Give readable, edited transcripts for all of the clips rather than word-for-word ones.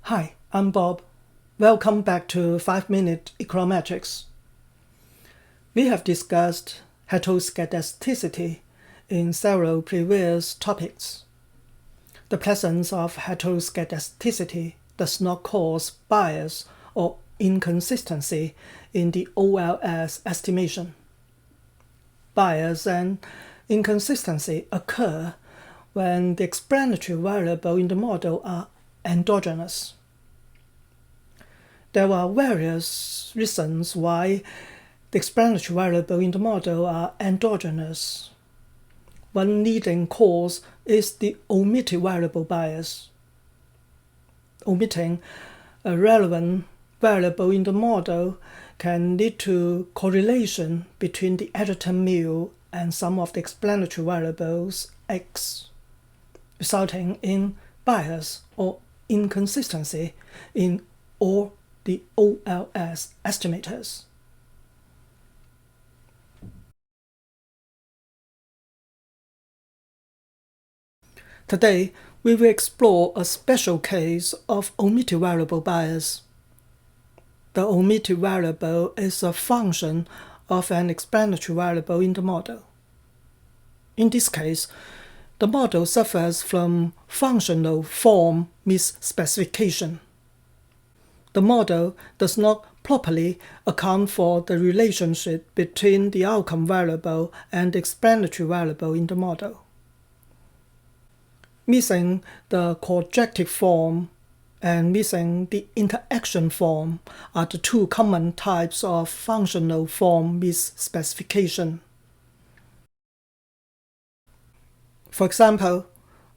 Hi, I'm Bob. Welcome back to 5 Minute Econometrics. We have discussed heteroscedasticity in several previous topics. The presence of heteroscedasticity does not cause bias or inconsistency in the OLS estimation. Bias and inconsistency occur when the explanatory variable in the model are endogenous. There are various reasons why the explanatory variable in the model are endogenous. One leading cause is the omitted variable bias. Omitting a relevant variable in the model can lead to correlation between the error term mu and some of the explanatory variables x, resulting in bias or inconsistency in all the OLS estimators. Today, we will explore a special case of omitted variable bias. The omitted variable is a function of an explanatory variable in the model. In this case, the model suffers from functional form misspecification. The model does not properly account for the relationship between the outcome variable and the explanatory variable in the model. Missing the quadratic form and missing the interaction form are the two common types of functional form misspecification. For example,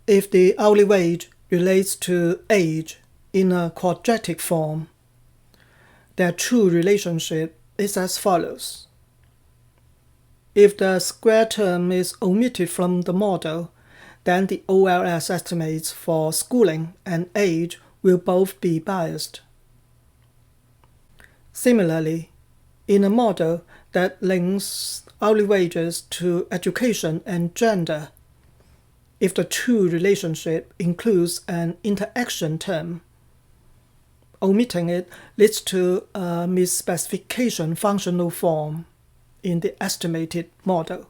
if the hourly wage relates to age in a quadratic form, their true relationship is as follows. If the square term is omitted from the model, then the OLS estimates for schooling and age will both be biased. Similarly, in a model that links hourly wages to education and gender, if the true relationship includes an interaction term, omitting it leads to a misspecification functional form in the estimated model.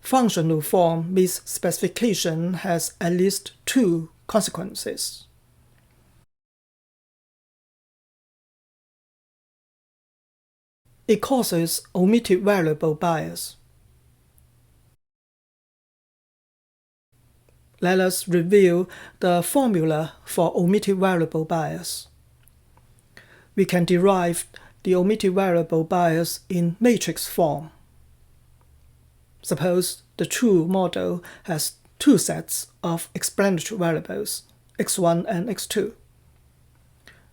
Functional form misspecification has at least two consequences. It causes omitted variable bias. Let us review the formula for omitted variable bias. We can derive the omitted variable bias in matrix form. Suppose the true model has two sets of explanatory variables, x1 and x2.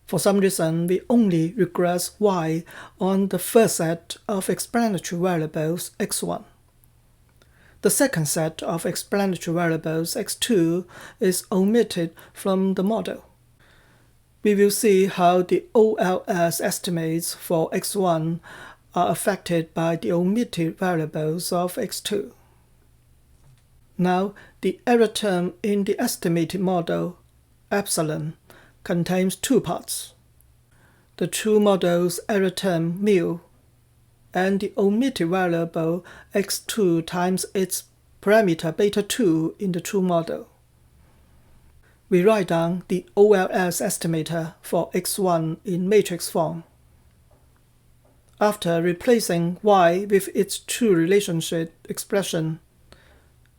For some reason, we only regress y on the first set of explanatory variables, x1. The second set of explanatory variables, x2, is omitted from the model. We will see how the OLS estimates for x1 are affected by the omitted variables of x2. Now, the error term in the estimated model, epsilon, contains two parts: the true model's error term mu and the omitted variable x2 times its parameter beta2 in the true model. We write down the OLS estimator for x1 in matrix form. After replacing y with its true relationship expression,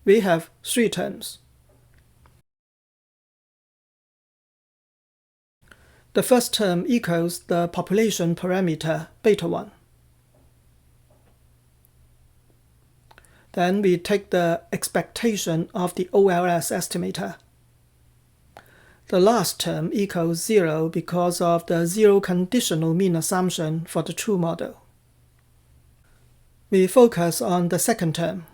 we have three terms. The first term equals the population parameter beta1. Then we take the expectation of the OLS estimator. The last term equals 0 because of the zero conditional mean assumption for the true model. We focus on the second term.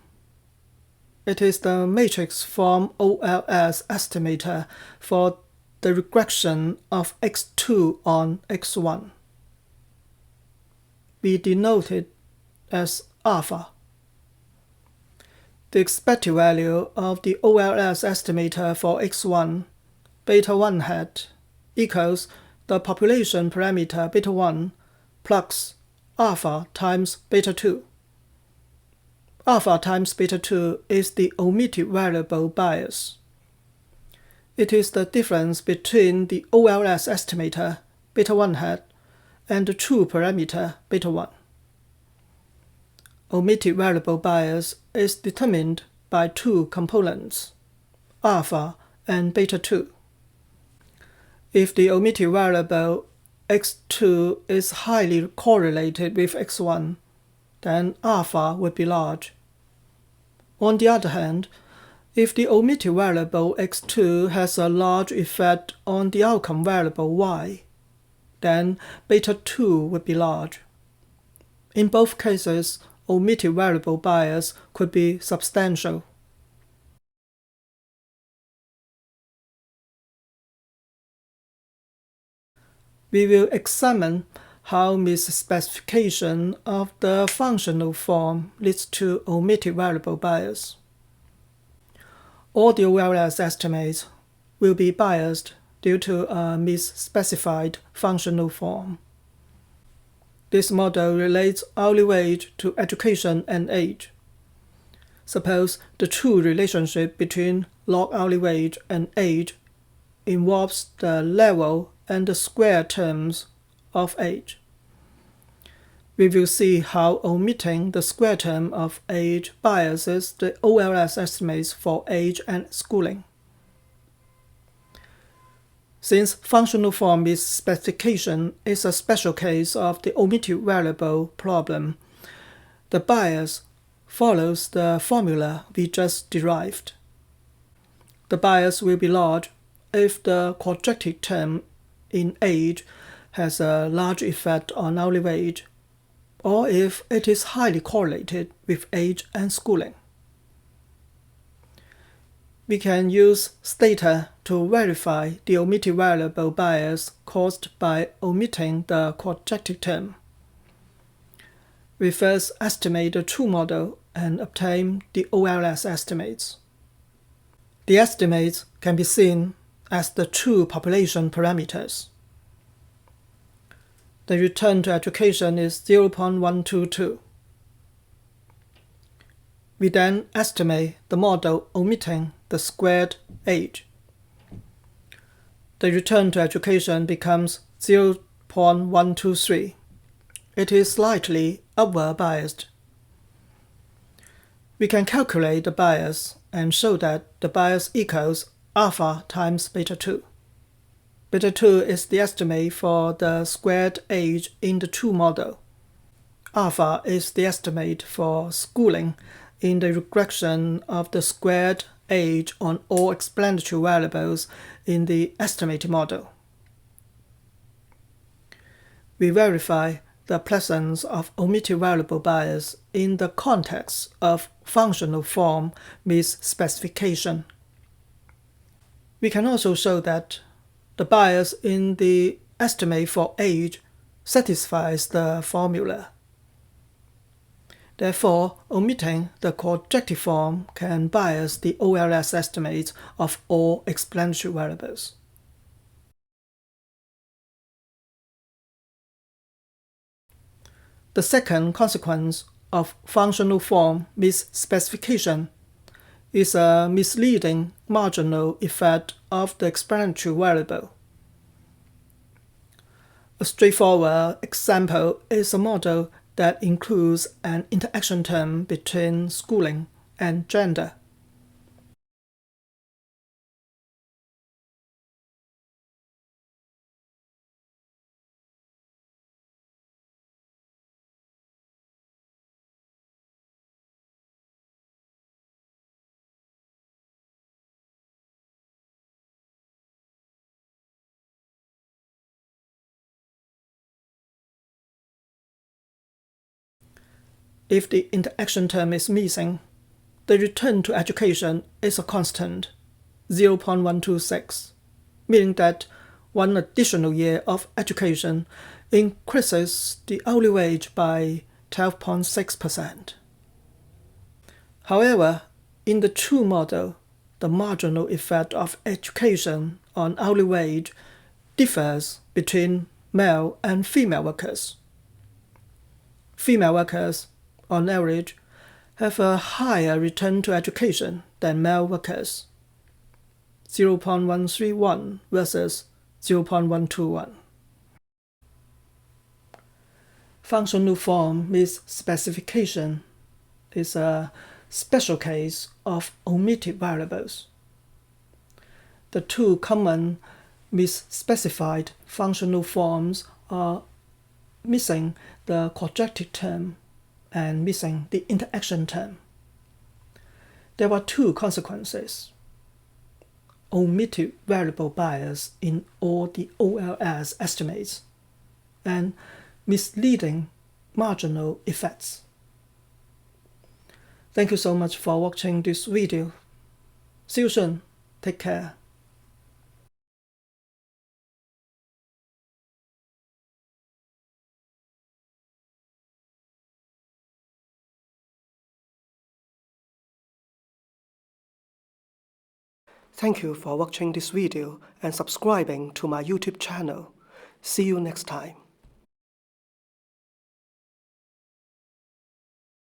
It is the matrix form OLS estimator for the regression of x2 on x1. We denote it as alpha. the expected value of the OLS estimator for x1, beta 1 hat, equals the population parameter beta 1 plus alpha times beta 2. Alpha times beta 2 is the omitted variable bias. It is the difference between the OLS estimator beta 1 hat and the true parameter beta 1. Omitted variable bias is determined by two components, alpha and beta 2. If the omitted variable x2 is highly correlated with x1, then alpha would be large. On the other hand, if the omitted variable x2 has a large effect on the outcome variable y, then beta 2 would be large. In both cases, omitted variable bias could be substantial. We will examine how misspecification of the functional form leads to omitted variable bias. All the OLS estimates will be biased due to a misspecified functional form. This model relates hourly wage to education and age. Suppose the true relationship between log hourly wage and age involves the level and the square terms of age. We will see how omitting the square term of age biases the OLS estimates for age and schooling. Since functional form misspecification is a special case of the omitted variable problem, the bias follows the formula we just derived. The bias will be large if the quadratic term in age has a large effect on hourly wage, or if it is highly correlated with age and schooling. We can use Stata to verify the omitted variable bias caused by omitting the quadratic term. We first estimate the true model and obtain the OLS estimates. The estimates can be seen as the true population parameters. The return to education is 0.122. We then estimate the model omitting the squared age. The return to education becomes 0.123. It is slightly upward biased. We can calculate the bias and show that the bias equals alpha times beta 2. Beta 2 is the estimate for the squared age in the true model. Alpha is the estimate for schooling in the regression of the squared age on all explanatory variables in the estimated model. We verify the presence of omitted variable bias in the context of functional form misspecification. We can also show that the bias in the estimate for age satisfies the formula. Therefore, omitting the quadratic form can bias the OLS estimates of all explanatory variables. The second consequence of functional form misspecification is a misleading marginal effect of the explanatory variable. A straightforward example is a model that includes an interaction term between schooling and gender. If the interaction term is missing, the return to education is a constant, 0.126, meaning that one additional year of education increases the hourly wage by 12.6%. However, In the true model, the marginal effect of education on hourly wage differs between male and female workers. Female workers, on average, have a higher return to education than male workers, 0.131 versus 0.121. Functional form misspecification is a special case of omitted variables. The two common misspecified functional forms are missing the quadratic term and missing the interaction term. There are two consequences: omitted variable bias in all the OLS estimates, and misleading marginal effects. Thank you so much for watching this video. See you soon. Take care. Thank you for watching this video and subscribing to my YouTube channel. See you next time.